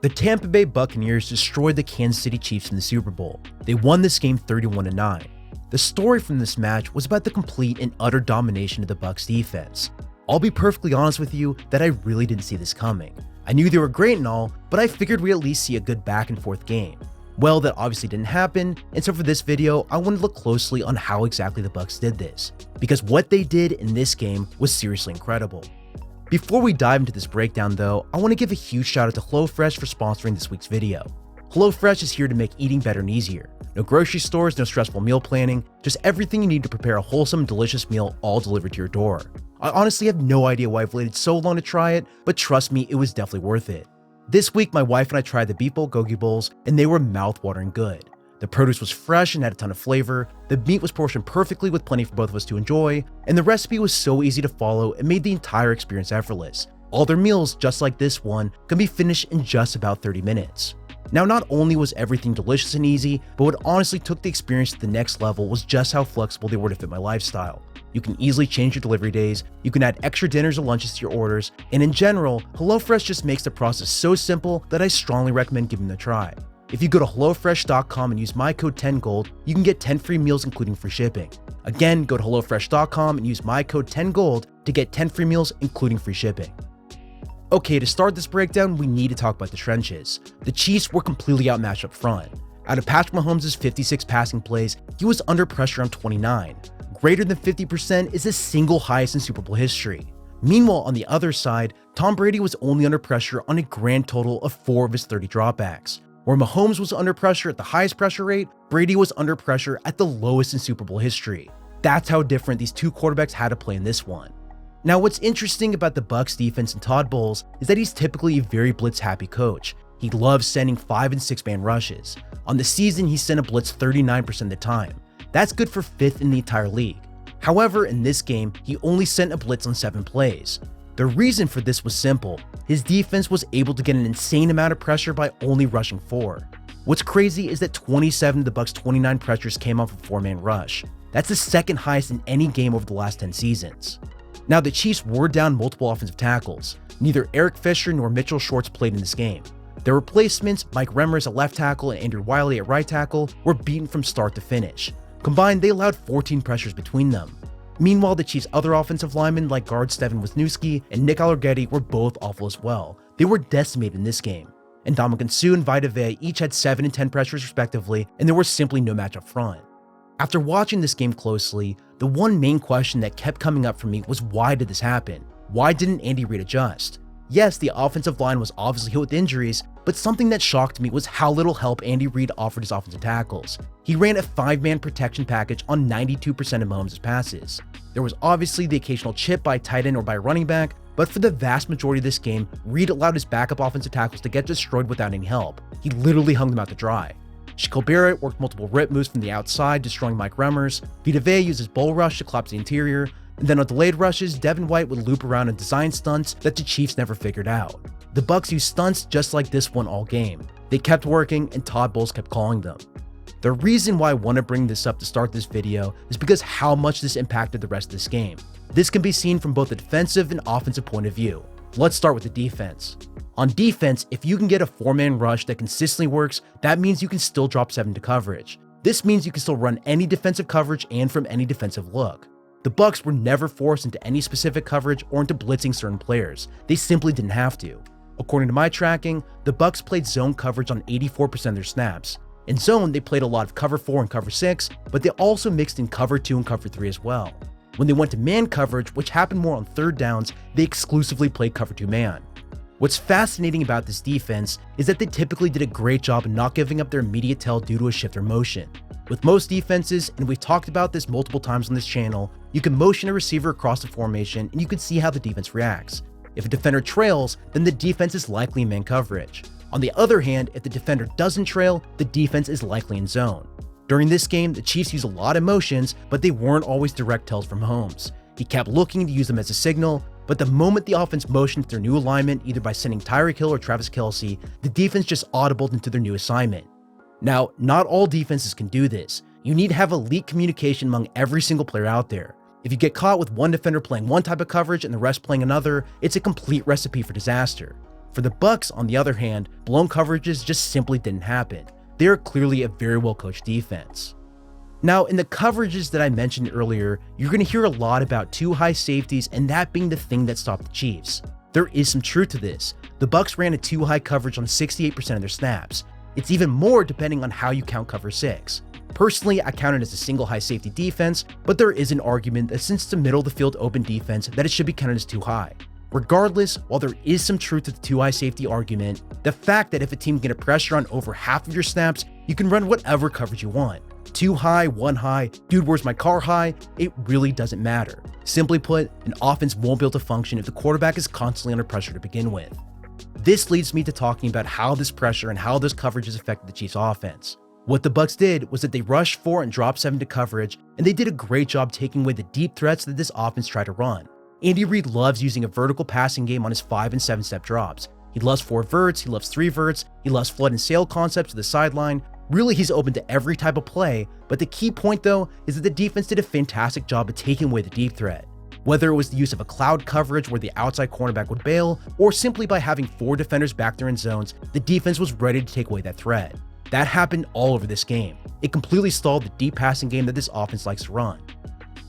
The Tampa Bay Buccaneers destroyed the Kansas City Chiefs in the Super Bowl. They won this game 31-9. The story from this match was about the complete and utter domination of the Bucs defense. I'll be perfectly honest with you that I really didn't see this coming. I knew they were great and all, but I figured we'd at least see a good back and forth game. Well, that obviously didn't happen, and so for this video, I wanted to look closely on how exactly the Bucs did this, because what they did in this game was seriously incredible. Before we dive into this breakdown though, I want to give a huge shout out to HelloFresh for sponsoring this week's video. HelloFresh is here to make eating better and easier. No grocery stores, no stressful meal planning, just everything you need to prepare a wholesome, delicious meal all delivered to your door. I honestly have no idea why I've waited so long to try it, but trust me, it was definitely worth it. This week, my wife and I tried the beef bulgogi bowls, and they were mouth-watering good. The produce was fresh and had a ton of flavor, the meat was portioned perfectly with plenty for both of us to enjoy, and the recipe was so easy to follow and made the entire experience effortless. All their meals, just like this one, can be finished in just about 30 minutes. Now, not only was everything delicious and easy, but what honestly took the experience to the next level was just how flexible they were to fit my lifestyle. You can easily change your delivery days, you can add extra dinners or lunches to your orders, and in general, HelloFresh just makes the process so simple that I strongly recommend giving them a try. If you go to HelloFresh.com and use my code 10GOLD, you can get 10 free meals including free shipping. Again, go to HelloFresh.com and use my code 10GOLD to get 10 free meals including free shipping. Okay, to start this breakdown, we need to talk about the trenches. The Chiefs were completely outmatched up front. Out of Patrick Mahomes' 56 passing plays, he was under pressure on 29. Greater than 50% is the single highest in Super Bowl history. Meanwhile, on the other side, Tom Brady was only under pressure on a grand total of 4 of his 30 dropbacks. Where Mahomes was under pressure at the highest pressure rate, Brady was under pressure at the lowest in Super Bowl history. That's how different these two quarterbacks had to play in this one. Now, what's interesting about the Bucs defense and Todd Bowles is that he's typically a very blitz-happy coach. He loves sending 5- and 6-man rushes. On the season, he sent a blitz 39% of the time. That's good for 5th in the entire league. However, in this game, he only sent a blitz on 7 plays. The reason for this was simple. His defense was able to get an insane amount of pressure by only rushing 4. What's crazy is that 27 of the Bucs' 29 pressures came off a 4-man rush. That's the second highest in any game over the last 10 seasons. Now, the Chiefs were down multiple offensive tackles. Neither Eric Fisher nor Mitchell Schwartz played in this game. Their replacements, Mike Remmers at left tackle and Andrew Wiley at right tackle, were beaten from start to finish. Combined, they allowed 14 pressures between them. Meanwhile, the Chiefs' other offensive linemen like guard Stephen Wisniewski and Nick Allegretti were both awful as well. They were decimated in this game. And Ndamukong Suh and Vita Vea each had 7 and 10 pressures respectively, and there was simply no match up front. After watching this game closely, the one main question that kept coming up for me was why did this happen? Why didn't Andy Reid adjust? Yes, the offensive line was obviously hit with injuries, but something that shocked me was how little help Andy Reid offered his offensive tackles. He ran a 5-man protection package on 92% of Mahomes' passes. There was obviously the occasional chip by a tight end or by a running back, but for the vast majority of this game, Reid allowed his backup offensive tackles to get destroyed without any help. He literally hung them out to dry. Shaquille Barrett worked multiple rip moves from the outside, destroying Mike Remmers. Vita Vea used his bull rush to collapse the interior. And then on delayed rushes, Devin White would loop around and design stunts that the Chiefs never figured out. The Bucs used stunts just like this one all game. They kept working and Todd Bowles kept calling them. The reason why I want to bring this up to start this video is because how much this impacted the rest of this game. This can be seen from both a defensive and offensive point of view. Let's start with the defense. On defense, if you can get a 4-man rush that consistently works, that means you can still drop 7 to coverage. This means you can still run any defensive coverage and from any defensive look. The Bucs were never forced into any specific coverage or into blitzing certain players. They simply didn't have to. According to my tracking, the Bucs played zone coverage on 84% of their snaps. In zone, they played a lot of cover 4 and cover 6, but they also mixed in cover 2 and cover 3 as well. When they went to man coverage, which happened more on third downs, they exclusively played cover 2 man. What's fascinating about this defense is that they typically did a great job in not giving up their immediate tail due to a shift or motion. With most defenses, and we've talked about this multiple times on this channel, you can motion a receiver across the formation and you can see how the defense reacts. If a defender trails, then the defense is likely in man coverage. On the other hand, if the defender doesn't trail, the defense is likely in zone. During this game, the Chiefs used a lot of motions, but they weren't always direct tells from Mahomes. He kept looking to use them as a signal, but the moment the offense motioned to their new alignment, either by sending Tyreek Hill or Travis Kelce, the defense just audibled into their new assignment. Now, not all defenses can do this. You need to have elite communication among every single player out there. If you get caught with one defender playing one type of coverage and the rest playing another, it's a complete recipe for disaster. For the Bucs, on the other hand, blown coverages just simply didn't happen. They are clearly a very well-coached defense. Now, in the coverages that I mentioned earlier, you're going to hear a lot about two high safeties and that being the thing that stopped the Chiefs. There is some truth to this. The Bucs ran a two high coverage on 68% of their snaps. It's even more depending on how you count cover 6. Personally, I count it as a single high safety defense, but there is an argument that since it's a middle of the field open defense that it should be counted as too high. Regardless, while there is some truth to the two high safety argument, the fact that if a team can get a pressure on over half of your snaps, you can run whatever coverage you want. 2 high, 1 high, dude where's my car high, it really doesn't matter. Simply put, an offense won't be able to function if the quarterback is constantly under pressure to begin with. This leads me to talking about how this pressure and how those coverages affected the Chiefs' offense. What the Bucs did was that they rushed 4 and dropped 7 to coverage, and they did a great job taking away the deep threats that this offense tried to run. Andy Reid loves using a vertical passing game on his 5 and 7 step drops. He loves 4 verts, he loves 3 verts, he loves flood and sail concepts to the sideline. Really, he's open to every type of play, but the key point though is that the defense did a fantastic job of taking away the deep threat. Whether it was the use of a cloud coverage where the outside cornerback would bail, or simply by having 4 defenders back there in zones, the defense was ready to take away that threat. That happened all over this game. It completely stalled the deep passing game that this offense likes to run.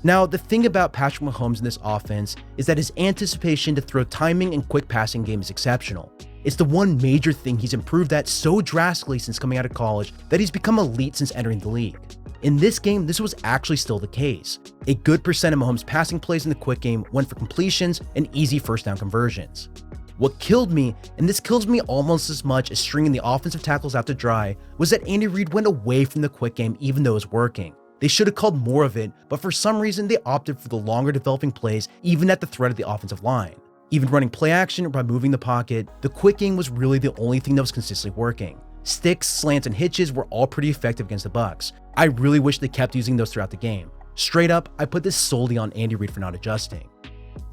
Now, the thing about Patrick Mahomes in this offense is that his anticipation to throw timing and quick passing game is exceptional. It's the one major thing he's improved at so drastically since coming out of college that he's become elite since entering the league. In this game, this was actually still the case. A good percent of Mahomes' passing plays in the quick game went for completions and easy first down conversions. What killed me, and this kills me almost as much as stringing the offensive tackles out to dry, was that Andy Reid went away from the quick game even though it was working. They should have called more of it, but for some reason they opted for the longer developing plays even at the threat of the offensive line. Even running play action or by moving the pocket, the quick game was really the only thing that was consistently working. Sticks, slants, and hitches were all pretty effective against the Bucs. I really wish they kept using those throughout the game. Straight up, I put this solely on Andy Reid for not adjusting.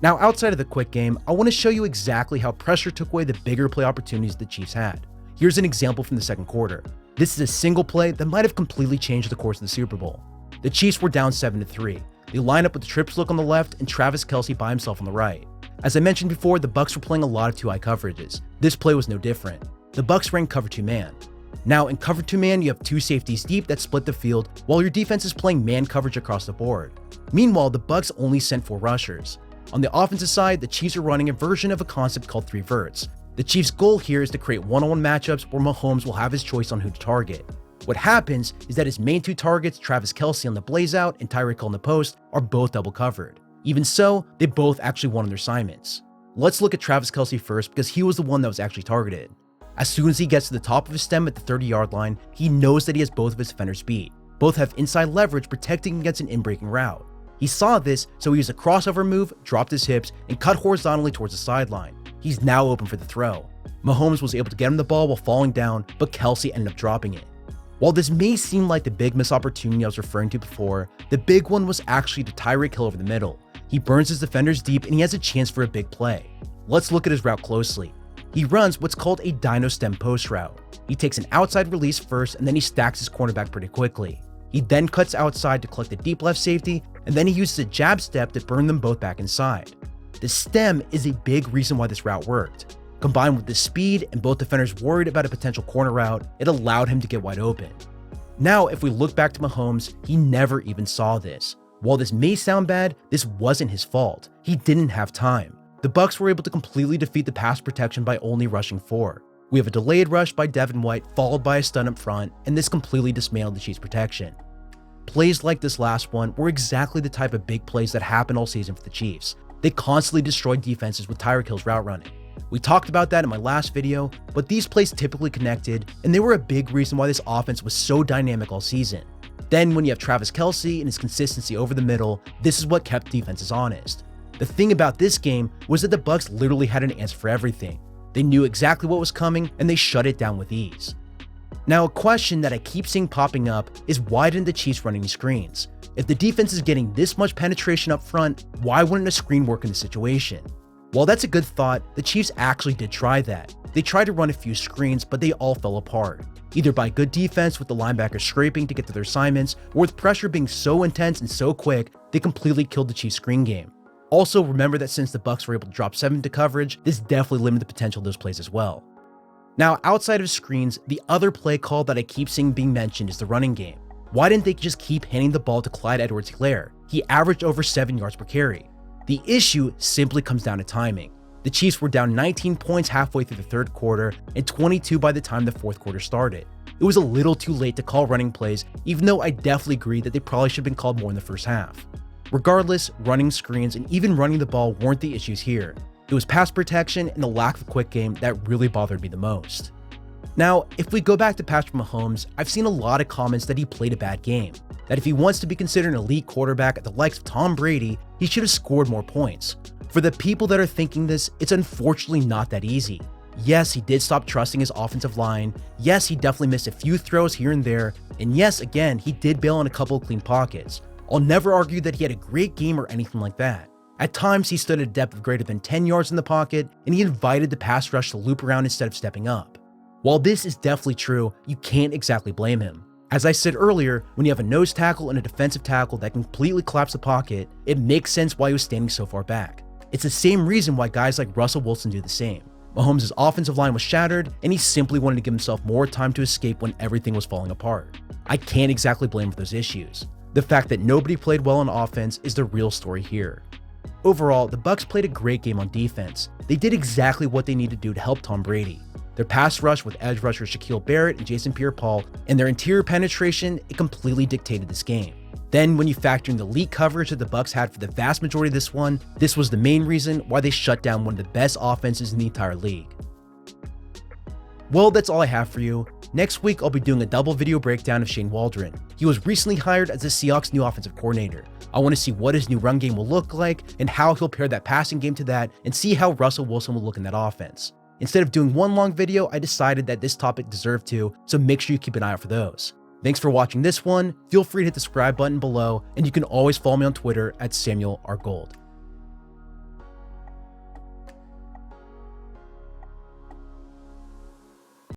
Now, outside of the quick game, I want to show you exactly how pressure took away the bigger play opportunities the Chiefs had. Here's an example from the second quarter. This is a single play that might have completely changed the course of the Super Bowl. The Chiefs were down 7-3. They line up with the trips look on the left and Travis Kelce by himself on the right. As I mentioned before, the Bucs were playing a lot of 2 high coverages. This play was no different. The Bucs ran cover 2 man. Now, in cover 2 man, you have 2 safeties deep that split the field while your defense is playing man coverage across the board. Meanwhile, the Bucs only sent 4 rushers. On the offensive side, the Chiefs are running a version of a concept called 3 verts. The Chiefs' goal here is to create one-on-one matchups where Mahomes will have his choice on who to target. What happens is that his main 2 targets, Travis Kelce on the blaze out and Tyreek Hill on the post, are both double covered. Even so, they both actually won on their assignments. Let's look at Travis Kelce first because he was the one that was actually targeted. As soon as he gets to the top of his stem at the 30-yard line, he knows that he has both of his defenders beat. Both have inside leverage protecting against an in-breaking route. He saw this, so he used a crossover move, dropped his hips, and cut horizontally towards the sideline. He's now open for the throw. Mahomes was able to get him the ball while falling down, but Kelce ended up dropping it. While this may seem like the big missed opportunity I was referring to before, the big one was actually to Tyreek Hill over the middle. He burns his defenders deep and he has a chance for a big play. Let's look at his route closely. He runs what's called a dino stem post route. He takes an outside release first and then he stacks his cornerback pretty quickly. He then cuts outside to collect the deep left safety and then he uses a jab step to burn them both back inside. The stem is a big reason why this route worked. Combined with the speed and both defenders worried about a potential corner route, it allowed him to get wide open. Now, if we look back to Mahomes, he never even saw this. While this may sound bad, this wasn't his fault. He didn't have time. The Bucs were able to completely defeat the pass protection by only rushing 4. We have a delayed rush by Devin White followed by a stun up front, and this completely dismantled the Chiefs' protection. Plays like this last one were exactly the type of big plays that happened all season for the Chiefs. They constantly destroyed defenses with Tyreek Hill's route running. We talked about that in my last video, but these plays typically connected, and they were a big reason why this offense was so dynamic all season. Then when you have Travis Kelce and his consistency over the middle, this is what kept defenses honest. The thing about this game was that the Bucs literally had an answer for everything. They knew exactly what was coming, and they shut it down with ease. Now, a question that I keep seeing popping up is why didn't the Chiefs run any screens? If the defense is getting this much penetration up front, why wouldn't a screen work in this situation? While that's a good thought, the Chiefs actually did try that. They tried to run a few screens, but they all fell apart. Either by good defense with the linebackers scraping to get to their assignments, or with pressure being so intense and so quick, they completely killed the Chiefs' screen game. Also, remember that since the Bucs were able to drop 7 to coverage, this definitely limited the potential of those plays as well. Now, outside of screens, the other play call that I keep seeing being mentioned is the running game. Why didn't they just keep handing the ball to Clyde Edwards-Helaire? He averaged over 7 yards per carry. The issue simply comes down to timing. The Chiefs were down 19 points halfway through the third quarter and 22 by the time the fourth quarter started. It was a little too late to call running plays, even though I definitely agree that they probably should have been called more in the first half. Regardless, running screens and even running the ball weren't the issues here. It was pass protection and the lack of a quick game that really bothered me the most. Now, if we go back to Patrick Mahomes, I've seen a lot of comments that he played a bad game, that if he wants to be considered an elite quarterback at the likes of Tom Brady, he should have scored more points. For the people that are thinking this, it's unfortunately not that easy. Yes, he did stop trusting his offensive line. Yes, he definitely missed a few throws here and there. And yes, again, he did bail on a couple of clean pockets. I'll never argue that he had a great game or anything like that. At times, he stood at a depth of greater than 10 yards in the pocket, and he invited the pass rush to loop around instead of stepping up. While this is definitely true, you can't exactly blame him. As I said earlier, when you have a nose tackle and a defensive tackle that completely collapse the pocket, it makes sense why he was standing so far back. It's the same reason why guys like Russell Wilson do the same. Mahomes' offensive line was shattered, and he simply wanted to give himself more time to escape when everything was falling apart. I can't exactly blame him for those issues. The fact that nobody played well on offense is the real story here. Overall, the Bucs played a great game on defense. They did exactly what they needed to do to help Tom Brady. Their pass rush with edge rushers Shaquille Barrett and Jason Pierre-Paul, and their interior penetration, it completely dictated this game. Then, when you factor in the elite coverage that the Bucs had for the vast majority of this one, this was the main reason why they shut down one of the best offenses in the entire league. Well, that's all I have for you. Next week, I'll be doing a double video breakdown of Shane Waldron. He was recently hired as the Seahawks' new offensive coordinator. I want to see what his new run game will look like and how he'll pair that passing game to that and see how Russell Wilson will look in that offense. Instead of doing one long video, I decided that this topic deserved two, so make sure you keep an eye out for those. Thanks for watching this one. Feel free to hit the subscribe button below, and you can always follow me on Twitter at Samuel R. Gold.